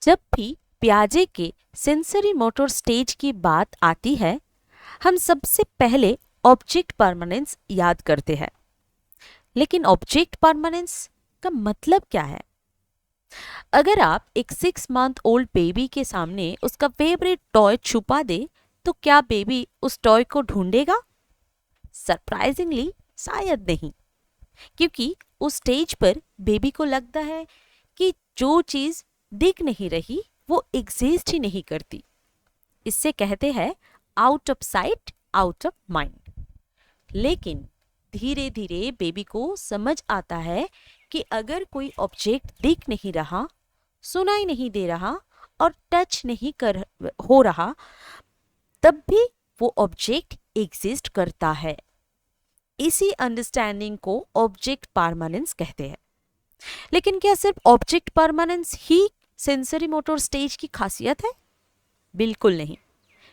जब भी प्याजे के सेंसरी मोटर स्टेज की बात आती है, हम सबसे पहले ऑब्जेक्ट परमानेंस याद करते हैं। लेकिन ऑब्जेक्ट परमानेंस का मतलब क्या है? अगर आप एक 6 मंथ ओल्ड बेबी के सामने उसका फेवरेट टॉय छुपा दे, तो क्या बेबी उस टॉय को ढूंढेगा? सरप्राइजिंगली शायद नहीं, क्योंकि उस स्टेज पर बेबी को लगता है कि जो चीज दिख नहीं रही वो एग्जिस्ट ही नहीं करती। इससे कहते हैं out of sight out of mind. लेकिन धीरे धीरे बेबी को समझ आता है कि अगर कोई ऑब्जेक्ट दिख नहीं रहा, सुनाई नहीं दे रहा और टच नहीं कर हो रहा, तब भी वो ऑब्जेक्ट एग्जिस्ट करता है। इसी अंडरस्टैंडिंग को ऑब्जेक्ट परमानेंस कहते हैं। लेकिन क्या सिर्फ ऑब्जेक्ट परमानेंस ही सेंसरी मोटर स्टेज की खासियत है? बिल्कुल नहीं।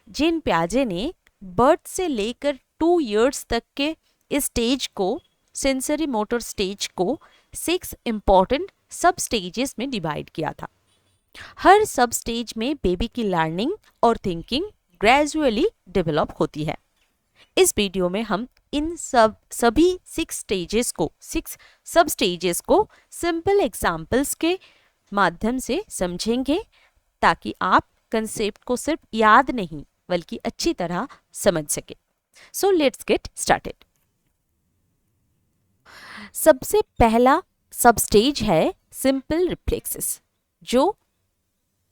जीन पियाजे ने बर्थ से लेकर 2 इयर्स तक के इस स्टेज को, सेंसरी मोटर स्टेज को 6 इंपॉर्टेंट सब स्टेजेस में डिवाइड किया था। हर सब स्टेज में बेबी की लर्निंग और थिंकिंग ग्रेजुअली डेवलप होती है। इस वीडियो में हम इन सभी 6 सब स्टेजेस को सिंपल एग्जाम्पल्स के माध्यम से समझेंगे, ताकि आप कंसेप्ट को सिर्फ याद नहीं बल्कि अच्छी तरह समझ सके। So let's get started. सबसे पहला सब स्टेज है सिंपल रिफ्लेक्सेस, जो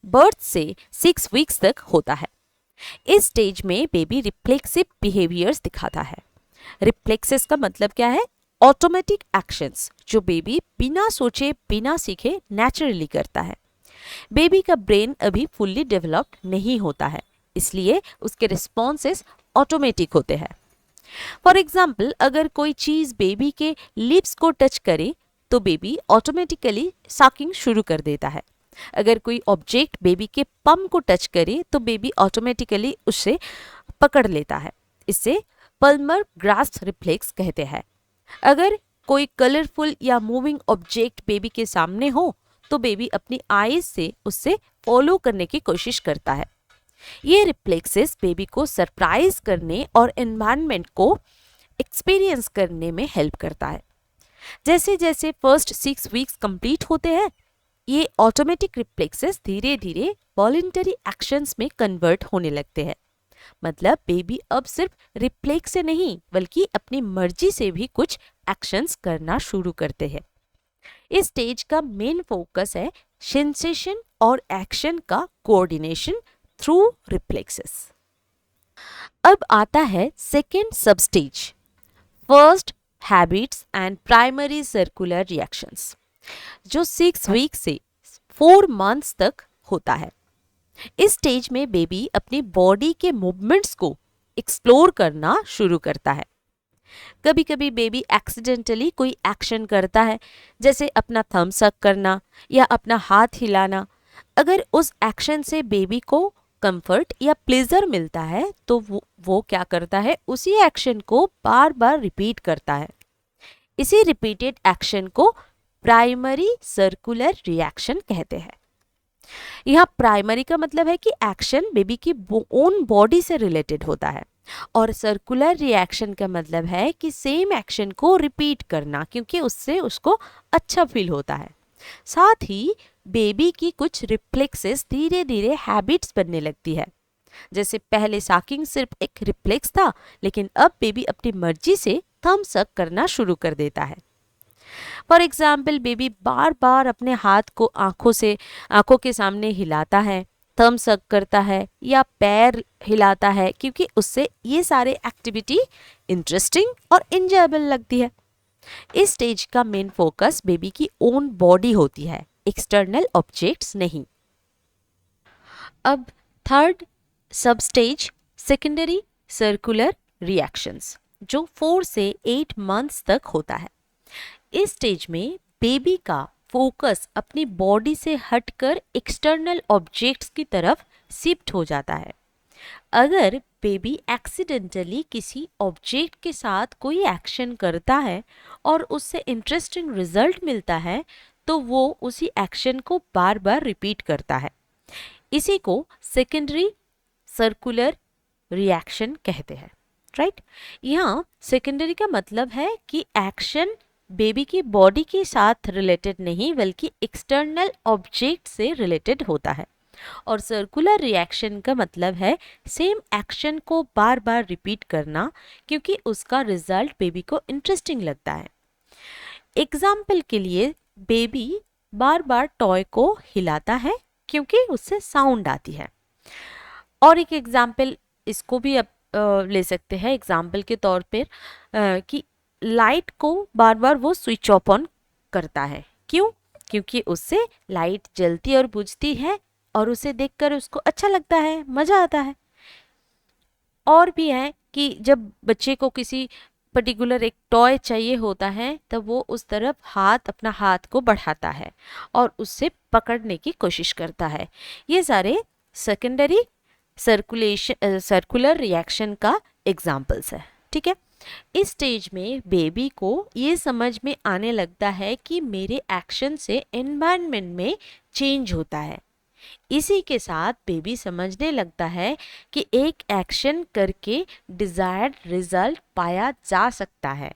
बर्थ से 6 वीक्स तक होता है। इस स्टेज में बेबी रिफ्लेक्सिव बिहेवियर्स दिखाता है। रिफ्लेक्सेस का मतलब क्या है? ऑटोमेटिक एक्शंस, जो बेबी बिना सोचे बिना सीखे नेचुरली करता है। बेबी का ब्रेन अभी फुल्ली डेवलप्ड नहीं होता है, इसलिए उसके रिस्पॉन्सेस ऑटोमेटिक होते हैं। फॉर एग्जाम्पल, अगर कोई चीज बेबी के लिप्स को टच करे तो बेबी ऑटोमेटिकली साकिंग शुरू कर देता है। अगर कोई ऑब्जेक्ट बेबी के पम को टच करे तो बेबी ऑटोमेटिकली उसे पकड़ लेता है। इसे पल्मर ग्रास्प रिफ्लेक्स कहते हैं। अगर कोई कलरफुल या मूविंग ऑब्जेक्ट बेबी के सामने हो तो बेबी अपनी आईज से उससे फॉलो करने की कोशिश करता है। ये रिफ्लेक्सेस बेबी को सरप्राइज करने और एनवायरनमेंट को एक्सपीरियंस करने में हेल्प करता है। जैसे जैसे फर्स्ट 6 वीक्स कंप्लीट होते हैं, ये ऑटोमेटिक रिफ्लेक्सेस धीरे धीरे वॉलंटरी एक्शंस में कन्वर्ट होने लगते हैं। मतलब बेबी अब सिर्फ रिफ्लेक्स से नहीं बल्कि अपनी मर्जी से भी कुछ एक्शंस करना शुरू करते हैं। इस स्टेज का मेन फोकस है सेंसेशन और एक्शन का कोऑर्डिनेशन थ्रू रिफ्लेक्सेस। अब आता है सेकेंड सब stage, first habits and primary circular reactions, जो 6 वीक से 4 मंथ्स तक होता है। इस स्टेज में बेबी अपनी बॉडी के मूवमेंट्स को एक्सप्लोर करना शुरू करता है। कभी कभी बेबी एक्सीडेंटली कोई एक्शन करता है, जैसे अपना थंब सक करना या अपना हाथ हिलाना। अगर उस एक्शन से बेबी को कंफर्ट या प्लेजर मिलता है तो वो क्या करता है, उसी एक्शन को बार बार रिपीट करता है। इसी रिपीटेड एक्शन को प्राइमरी सर्कुलर रिएक्शन कहते हैं। यहाँ प्राइमरी का मतलब है कि एक्शन बेबी की ओन बॉडी से रिलेटेड होता है, और सर्कुलर रिएक्शन का मतलब है कि सेम एक्शन को रिपीट करना, क्योंकि उससे उसको अच्छा फील होता है। साथ ही बेबी की कुछ रिफ्लेक्सेस धीरे धीरे हैबिट्स बनने लगती है। जैसे पहले साकिंग सिर्फ एक रिफ्लेक्स था, लेकिन अब बेबी अपनी मर्जी से थंब सक करना शुरू कर देता है। फॉर एग्जाम्पल, बेबी बार बार अपने हाथ को आंखों के सामने हिलाता है, थंब सक करता है या पैर हिलाता है, क्योंकि उससे ये सारे एक्टिविटी इंटरेस्टिंग और इंजॉयबल लगती है। इस स्टेज का मेन फोकस बेबी की ओन बॉडी होती है, एक्सटर्नल ऑब्जेक्ट्स नहीं। अब थर्ड सब स्टेज, सेकेंडरी सर्कुलर रिएक्शंस, जो 4 से 8 मंथ्स तक होता है। इस स्टेज में बेबी का फोकस अपनी बॉडी से हटकर एक्सटर्नल ऑब्जेक्ट्स की तरफ शिफ्ट हो जाता है। अगर बेबी एक्सीडेंटली किसी ऑब्जेक्ट के साथ कोई एक्शन करता है और उससे इंटरेस्टिंग रिजल्ट मिलता है, तो वो उसी एक्शन को बार बार रिपीट करता है। इसी को सेकेंडरी सर्कुलर रिएक्शन कहते हैं, राइट। यहाँ सेकेंडरी का मतलब है कि एक्शन बेबी की बॉडी के साथ रिलेटेड नहीं बल्कि एक्सटर्नल ऑब्जेक्ट से रिलेटेड होता है। और सर्कुलर रिएक्शन का मतलब है सेम एक्शन को बार बार रिपीट करना क्योंकि उसका रिजल्ट बेबी को इंटरेस्टिंग लगता है। एग्जाम्पल के लिए बेबी बार बार टॉय को हिलाता है क्योंकि उससे साउंड आती है। और एक एग्जाम्पल इसको भी अब ले सकते हैं एग्जाम्पल के तौर पर कि लाइट को बार बार वो स्विच ऑफ ऑन करता है। क्यों? क्योंकि उससे लाइट जलती और बुझती है और उसे देखकर उसको अच्छा लगता है, मज़ा आता है। और भी है कि जब बच्चे को किसी पर्टिकुलर एक टॉय चाहिए होता है तब वो उस तरफ अपना हाथ को बढ़ाता है और उससे पकड़ने की कोशिश करता है। ये सारे सेकेंडरी सर्कुलर रिएक्शन का एग्जाम्पल्स है, ठीक है। इस स्टेज में बेबी को ये समझ में आने लगता है कि मेरे एक्शन से एनवायरनमेंट में चेंज होता है। इसी के साथ बेबी समझने लगता है कि एक एक्शन करके डिजायर्ड रिजल्ट पाया जा सकता है।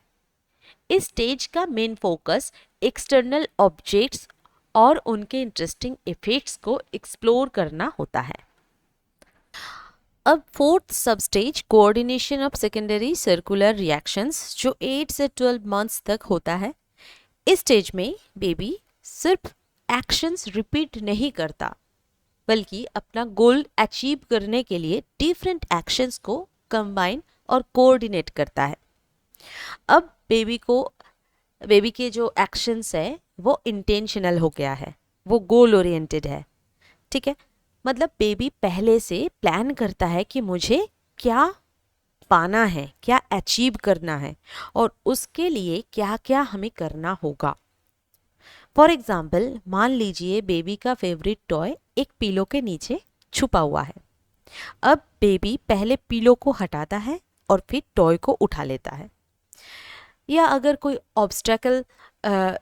इस स्टेज का मेन फोकस एक्सटर्नल ऑब्जेक्ट्स और उनके इंटरेस्टिंग इफेक्ट्स को एक्सप्लोर करना होता है। अब फोर्थ सब stage coordination of secondary circular reactions जो 8 से 12 मंथ्स तक होता है। इस स्टेज में बेबी सिर्फ एक्शंस रिपीट नहीं करता बल्कि अपना गोल अचीव करने के लिए डिफरेंट एक्शंस को कंबाइन और कोऑर्डिनेट करता है। अब बेबी के जो एक्शंस है वो इंटेंशनल हो गया है, वो गोल ओरिएंटेड है, ठीक है। मतलब बेबी पहले से प्लान करता है कि मुझे क्या पाना है, क्या अचीव करना है और उसके लिए क्या क्या हमें करना होगा। फॉर एग्जाम्पल मान लीजिए बेबी का फेवरेट टॉय एक पिलो के नीचे छुपा हुआ है। अब बेबी पहले पिलो को हटाता है और फिर टॉय को उठा लेता है। या अगर कोई ऑब्स्टेकल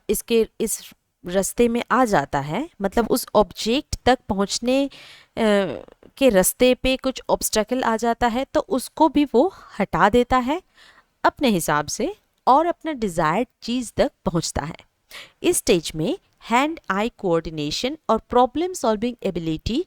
इस रास्ते में आ जाता है, मतलब उस ऑब्जेक्ट तक पहुंचने के रास्ते पे कुछ ऑब्स्टेकल आ जाता है तो उसको भी वो हटा देता है अपने हिसाब से और अपना डिज़ायर्ड चीज़ तक पहुंचता है। इस स्टेज में हैंड आई कोऑर्डिनेशन और प्रॉब्लम सॉल्विंग एबिलिटी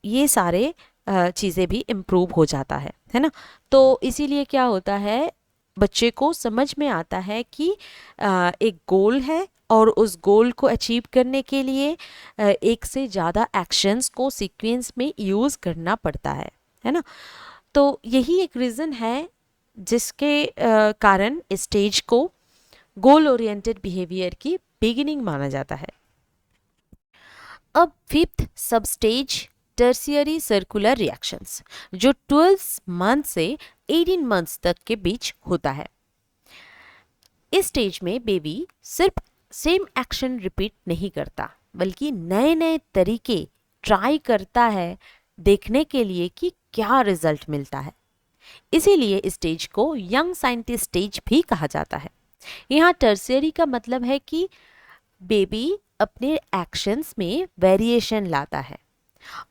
ये सारे चीज़ें भी इम्प्रूव हो जाता है ना। तो इसीलिए क्या होता है, बच्चे को समझ में आता है कि एक गोल है और उस गोल को अचीव करने के लिए एक से ज़्यादा एक्शंस को सीक्वेंस में यूज़ करना पड़ता है ना। तो यही एक रीज़न है जिसके कारण स्टेज को गोल ओरिएंटेड बिहेवियर की बिगिनिंग माना जाता है। अब फिफ्थ सब स्टेज टर्शियरी सर्कुलर रिएक्शंस जो 12 मंथ से 18 मंथ्स तक के बीच होता है। इस स्टेज में बेबी सिर्फ सेम एक्शन रिपीट नहीं करता बल्कि नए नए तरीके ट्राई करता है देखने के लिए कि क्या रिजल्ट मिलता है। इसीलिए इस स्टेज को यंग साइंटिस्ट स्टेज भी कहा जाता है। यहाँ टर्शियरी का मतलब है कि बेबी अपने एक्शंस में वेरिएशन लाता है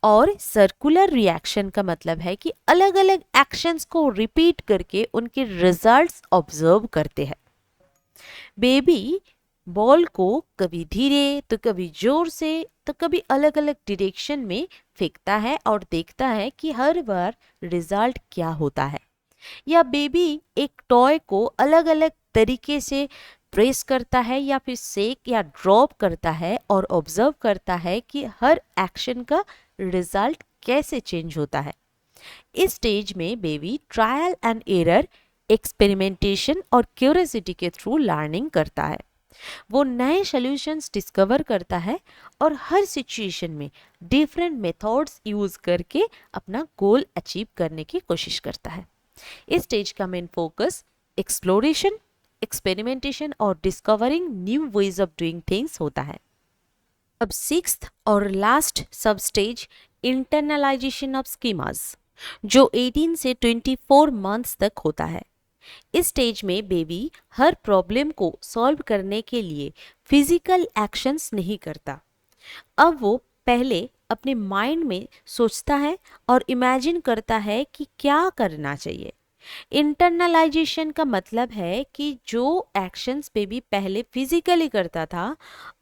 और सर्कुलर रिएक्शन का मतलब है कि अलग अलग एक्शंस को रिपीट करके उनके रिजल्ट्स ऑब्जर्व करते हैं। बेबी बॉल को कभी धीरे तो कभी जोर से तो कभी अलग अलग डायरेक्शन में फेंकता है और देखता है कि हर बार रिजल्ट क्या होता है। या बेबी एक टॉय को अलग अलग तरीके से प्रेस करता है या फिर सेक या ड्रॉप करता है और ऑब्जर्व करता है कि हर एक्शन का रिजल्ट कैसे चेंज होता है। इस स्टेज में baby trial and error, experimentation और क्यूरियोसिटी के थ्रू लर्निंग करता है। वो नए सॉल्यूशंस डिस्कवर करता है और हर सिचुएशन में डिफरेंट मेथड्स यूज करके अपना गोल अचीव करने की कोशिश करता है। इस स्टेज का मेन फोकस एक्सप्लोरेशन, एक्सपेरिमेंटेशन और discovering new ways of doing things होता है। अब सिक्स्थ और लास्ट सब स्टेज इंटरनलाइजेशन ऑफ स्कीमास जो 18 से 24 मंथ्स तक होता है। इस स्टेज में बेबी हर प्रॉब्लम को सॉल्व करने के लिए फिजिकल एक्शंस नहीं करता। अब वो पहले अपने माइंड में सोचता है और इमेजिन करता है कि क्या करना चाहिए। इंटरनलाइजेशन का मतलब है कि जो एक्शंस बेबी पहले फिजिकली करता था,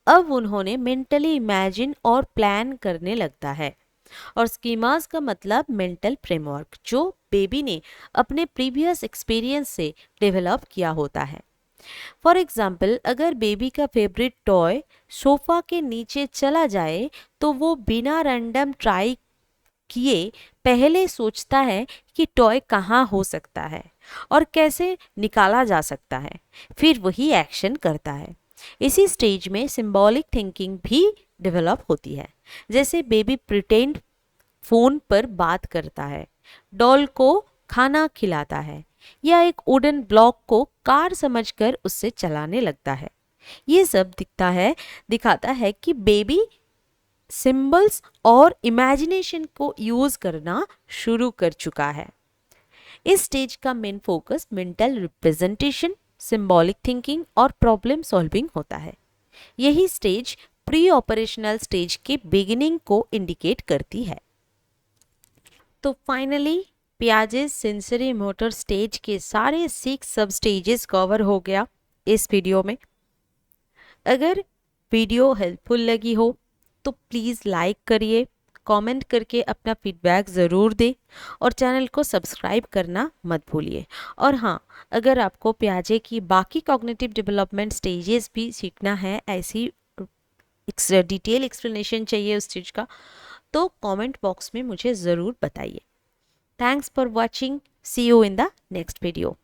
अब उन्होंने मेंटली इमेजिन और प्लान करने लगता है। और स्कीमास का मतलब मेंटल फ्रेमवर्क, जो बेबी ने अपने प्रीवियस एक्सपीरियंस से डेवलप किया होता है। फॉर एग्जाम्पल, अगर बेबी का फेवरेट टॉय सोफा के नीचे चला जाए तो वो बिना रैंडम ट्राई किए पहले सोचता है कि टॉय कहाँ हो सकता है और कैसे निकाला जा सकता है, फिर वही एक्शन करता है। इसी स्टेज में सिंबॉलिक थिंकिंग भी डेवलप होती है। जैसे बेबी प्रिटेंड फोन पर बात करता है, डॉल को खाना खिलाता है, या एक वुडन ब्लॉक को कार समझकर उससे चलाने लगता है। ये सब दिखाता है कि बेबी सिंबल्स और इमेजिनेशन को यूज करना शुरू कर चुका है। इस स्टेज का main focus mental representation, symbolic thinking और प्रॉब्लम सॉल्विंग होता है। यही स्टेज प्री ऑपरेशनल स्टेज के बिगिनिंग को इंडिकेट करती है। तो finally Piaget's sensory motor stage के सारे 6 सब स्टेजेस कवर हो गया इस वीडियो में। अगर वीडियो हेल्पफुल लगी हो तो प्लीज़ लाइक करिए, कमेंट करके अपना फीडबैक ज़रूर दें और चैनल को सब्सक्राइब करना मत भूलिए। और हाँ, अगर आपको पियाजे की बाकी कॉग्निटिव डेवलपमेंट स्टेजेस भी सीखना है, ऐसी डिटेल एक्सप्लेनेशन चाहिए उस चीज़ का, तो कमेंट बॉक्स में मुझे ज़रूर बताइए। Thanks for watching. See you in the next video.